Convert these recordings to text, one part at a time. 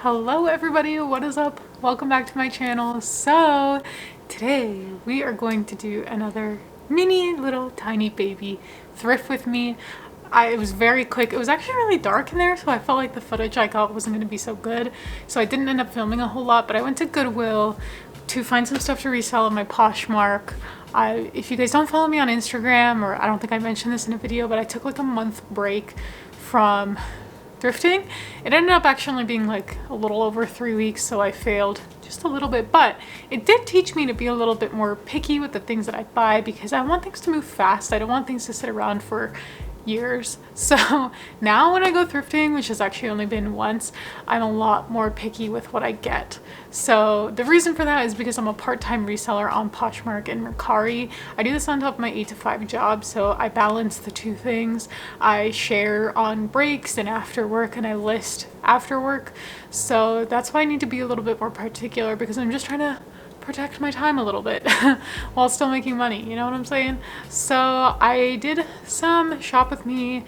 Hello everybody, what is up? Welcome back to my channel. So today we are going to do another mini little tiny baby thrift with me. It was very quick. It was actually really dark in there, so I felt like the footage I got wasn't going to be so good. So I didn't end up filming a whole lot, but I went to Goodwill to find some stuff to resell on my Poshmark. If you guys don't follow me on Instagram, or I don't think I mentioned this in a video, but I took like a month break from thrifting. It ended up actually being like a little over 3 weeks, so I failed just a little bit, but it did teach me to be a little bit more picky with the things that I buy because I want things to move fast. I don't want things to sit around for years. So now when I go thrifting, which has actually only been once, I'm a lot more picky with what I get. So the reason for that is because I'm a part-time reseller on Poshmark and Mercari. I do this on top of my 8 to 5 job, so I balance the two things. I share on breaks and after work, and I list after work. So that's why I need to be a little bit more particular, because I'm just trying to protect my time a little bit while still making money, you know what I'm saying? So I did some shop with me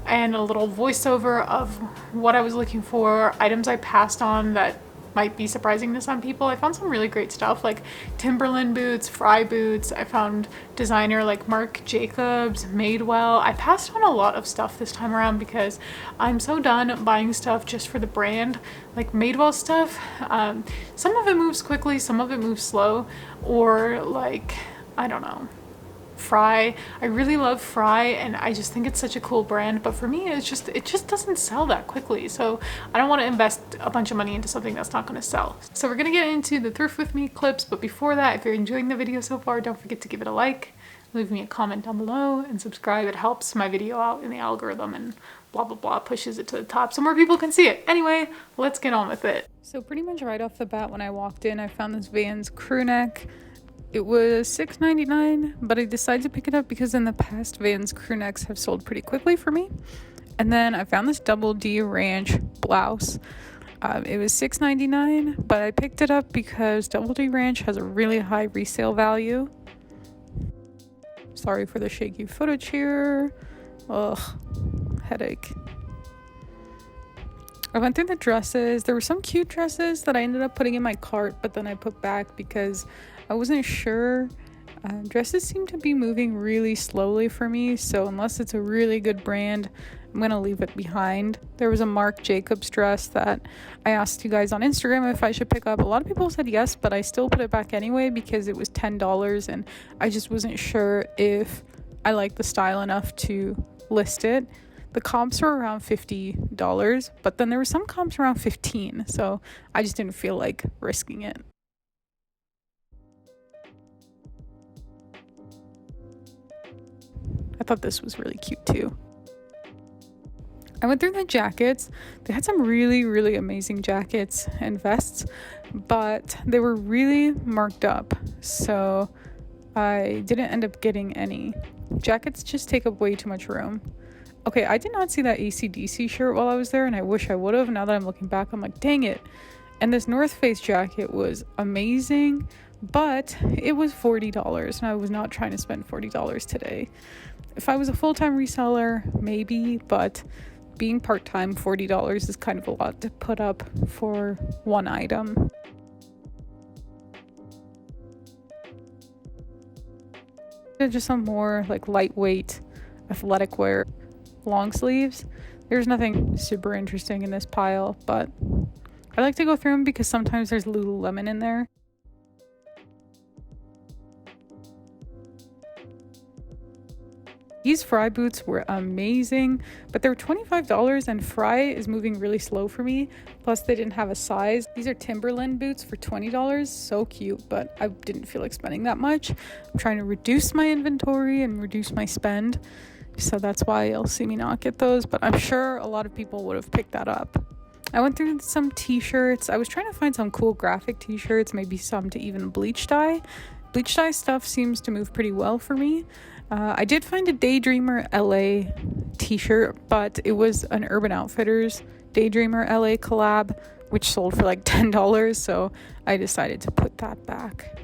and a little voiceover of what I was looking for, items I passed on that might be surprising to some people. I found some really great stuff like Timberland boots, Fry boots. I found designer like Marc Jacobs, Madewell. I passed on a lot of stuff this time around because I'm so done buying stuff just for the brand. Like Madewell stuff, some of it moves quickly, some of it moves slow, or like, I don't know. Fry. I really love Fry and I just think it's such a cool brand, but for me it just doesn't sell that quickly, so I don't want to invest a bunch of money into something that's not going to sell. So we're going to get into the thrift with me clips, but before that, if you're enjoying the video so far, don't forget to give it a like, leave me a comment down below, and subscribe. It helps my video out in the algorithm and blah blah blah, pushes it to the top so more people can see it. Anyway, let's get on with it. So pretty much right off the bat when I walked in, I found this Vans crew neck. It was $6.99, but I decided to pick it up because in the past Vans crew necks have sold pretty quickly for me. And then I found this double D ranch blouse. It was $6.99, but I picked it up because double D ranch has a really high resale value. Sorry for the shaky footage here. Ugh, headache. I went through the dresses. There were some cute dresses that I ended up putting in my cart, but then I put back because I wasn't sure. Dresses seem to be moving really slowly for me, so unless it's a really good brand, I'm gonna leave it behind. There was a Marc Jacobs dress that I asked you guys on Instagram if I should pick up. A lot of people said yes, but I still put it back anyway because it was $10 and I just wasn't sure if I liked the style enough to list it. The comps were around $50, but then there were some comps around $15, so I just didn't feel like risking it. I thought this was really cute too. I went through the jackets. They had some really amazing jackets and vests, but they were really marked up, so I didn't end up getting any. Jackets just take up way too much room. Okay, I did not see that AC/DC shirt while I was there, and I wish I would have. Now that I'm looking back, I'm like, dang it. And this North Face jacket was amazing, but it was $40, and I was not trying to spend $40 today. If I was a full-time reseller, maybe, but being part-time, $40 is kind of a lot to put up for one item. Just some more like lightweight athletic wear long sleeves. There's nothing super interesting in this pile, but I like to go through them because sometimes there's Lululemon in there. These Fry boots were amazing, but they were $25 and Fry is moving really slow for me. Plus they didn't have a size. These are Timberland boots for $20. So cute, but I didn't feel like spending that much. I'm trying to reduce my inventory and reduce my spend. So that's why you'll see me not get those, but I'm sure a lot of people would have picked that up. I went through some t-shirts. I was trying to find some cool graphic t-shirts, maybe some to even bleach dye. Bleach dye stuff seems to move pretty well for me. I did find a Daydreamer LA t-shirt, but it was an Urban Outfitters Daydreamer LA collab, which sold for like $10, so I decided to put that back.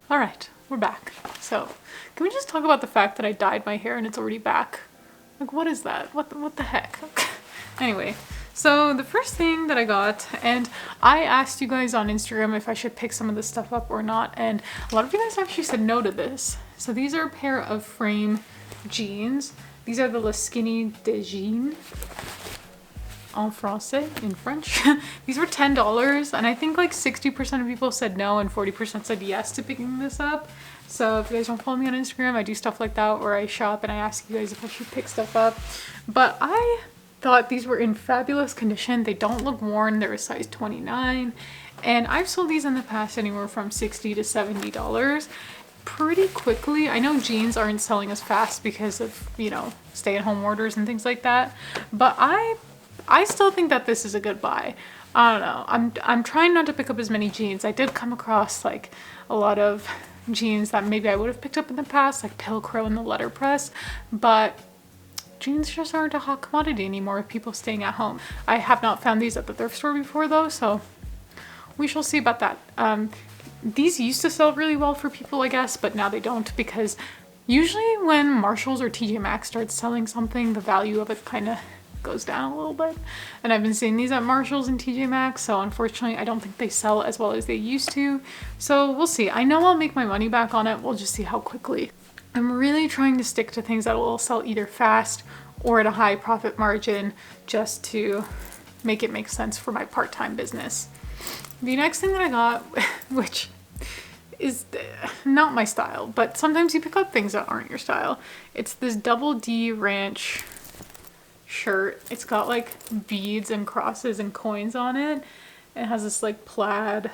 All right, we're back. So can we just talk about the fact that I dyed my hair and it's already back? Like, what is that? What the heck? Anyway, so the first thing that I got, and I asked you guys on Instagram if I should pick some of this stuff up or not, and a lot of you guys actually said no to this. So these are a pair of frame jeans. These are the Le Skinny de Jean en français, in French. These were $10, and I think like 60% of people said no and 40% said yes to picking this up. So if you guys don't follow me on Instagram, I do stuff like that where I shop and I ask you guys if I should pick stuff up. But I thought these were in fabulous condition. They don't look worn. They're a size 29. And I've sold these in the past anywhere from $60 to $70 pretty quickly. I know jeans aren't selling as fast because of, you know, stay-at-home orders and things like that. But I still think that this is a good buy. I don't know. I'm trying not to pick up as many jeans. I did come across like a lot of jeans that maybe I would have picked up in the past, like Pilcrow and the letterpress, but jeans just aren't a hot commodity anymore with people staying at home. I have not found these at the thrift store before though, so we shall see about that. These used to sell really well for people, I guess, but now they don't, because usually when Marshalls or TJ Maxx starts selling something, the value of it kind of goes down a little bit. And I've been seeing these at Marshalls and TJ Maxx, so unfortunately I don't think they sell as well as they used to. So we'll see. I know I'll make my money back on it. We'll just see how quickly. I'm really trying to stick to things that will sell either fast or at a high profit margin just to make it make sense for my part-time business. The next thing that I got, which is not my style, but sometimes you pick up things that aren't your style. It's this Double D Ranch shirt. It's got like beads and crosses and coins on it. It has this like plaid,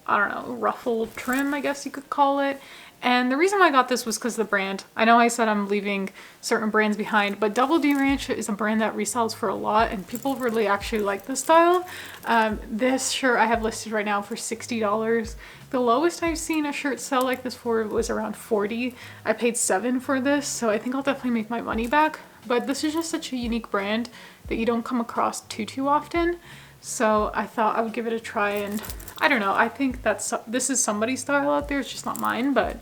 I don't know, ruffle trim, I guess you could call it. And the reason why I got this was because the brand. I know I said I'm leaving certain brands behind, but Double D Ranch is a brand that resells for a lot and people really actually like this style. This shirt I have listed right now for $60. The lowest I've seen a shirt sell like this for was around $40. I paid $7 for this, so I think I'll definitely make my money back. But this is just such a unique brand that you don't come across too often. So I thought I would give it a try, and I don't know, I think this is somebody's style out there, it's just not mine, but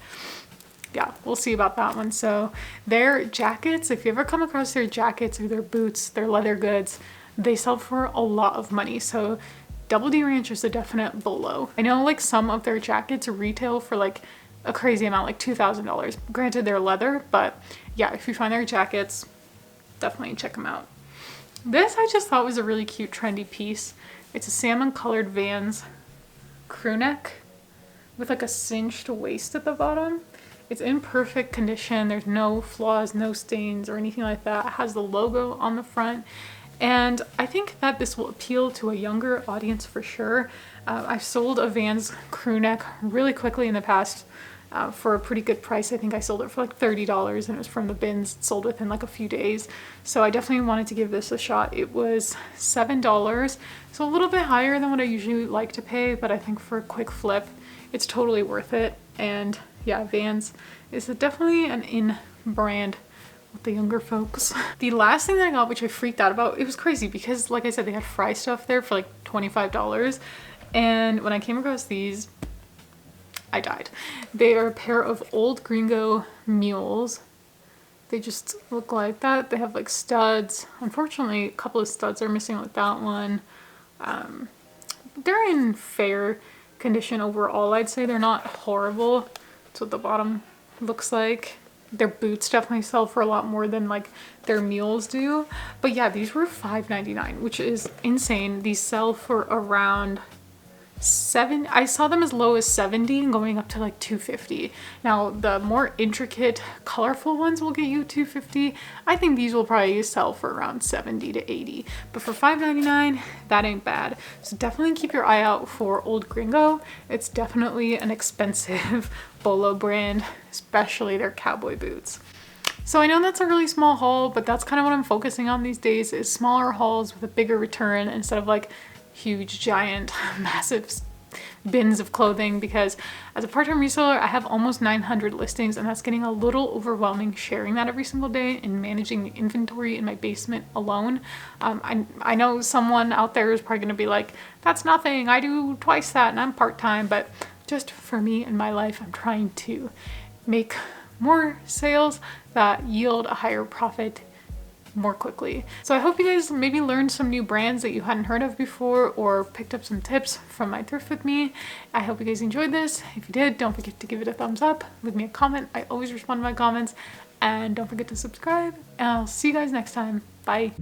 yeah, we'll see about that one. So their jackets, if you ever come across their jackets or their boots, their leather goods, they sell for a lot of money. So Double D Ranch is a definite below. I know like some of their jackets retail for like a crazy amount, like $2,000. Granted, they're leather, but yeah, if you find their jackets, definitely check them out. This I just thought was a really cute trendy piece. It's a salmon colored Vans crew neck with like a cinched waist at the bottom. It's in perfect condition. There's no flaws, no stains or anything like that. It has the logo on the front. And I think that this will appeal to a younger audience for sure. I've sold a Vans crew neck really quickly in the past for a pretty good price. I think I sold it for like $30 and it was from the bins, sold within like a few days. So I definitely wanted to give this a shot. It was $7, so a little bit higher than what I usually like to pay, but I think for a quick flip, it's totally worth it. And yeah, Vans is definitely an in brand with the younger folks. The last thing that I got, which I freaked out about, it was crazy because like I said, they had fry stuff there for like $25. And when I came across these, I died. They are a pair of old gringo mules. They just look like that. They have like studs. Unfortunately, a couple of studs are missing like that one. They're in fair condition overall, I'd say. They're not horrible. That's what the bottom looks like. Their boots definitely sell for a lot more than like their mules do. But yeah, these were $5.99, which is insane. These sell for around I saw them as low as $70 and going up to like $250. Now the more intricate, colorful ones will get you $250. I think these will probably sell for around $70 to $80. But for $5.99, that ain't bad. So definitely keep your eye out for Old Gringo. It's definitely an expensive bolo brand, especially their cowboy boots. So I know that's a really small haul, but that's kind of what I'm focusing on these days, is smaller hauls with a bigger return instead of like huge, giant, massive bins of clothing, because as a part-time reseller, I have almost 900 listings, and that's getting a little overwhelming sharing that every single day and managing the inventory in my basement alone. I know someone out there is probably going to be like, that's nothing, I do twice that and I'm part-time, but just for me and my life, I'm trying to make more sales that yield a higher profit more quickly. So I hope you guys maybe learned some new brands that you hadn't heard of before, or picked up some tips from my thrift with me. I hope you guys enjoyed this. If you did, don't forget to give it a thumbs up, leave me a comment. I always respond to my comments, and don't forget to subscribe, and I'll see you guys next time. Bye.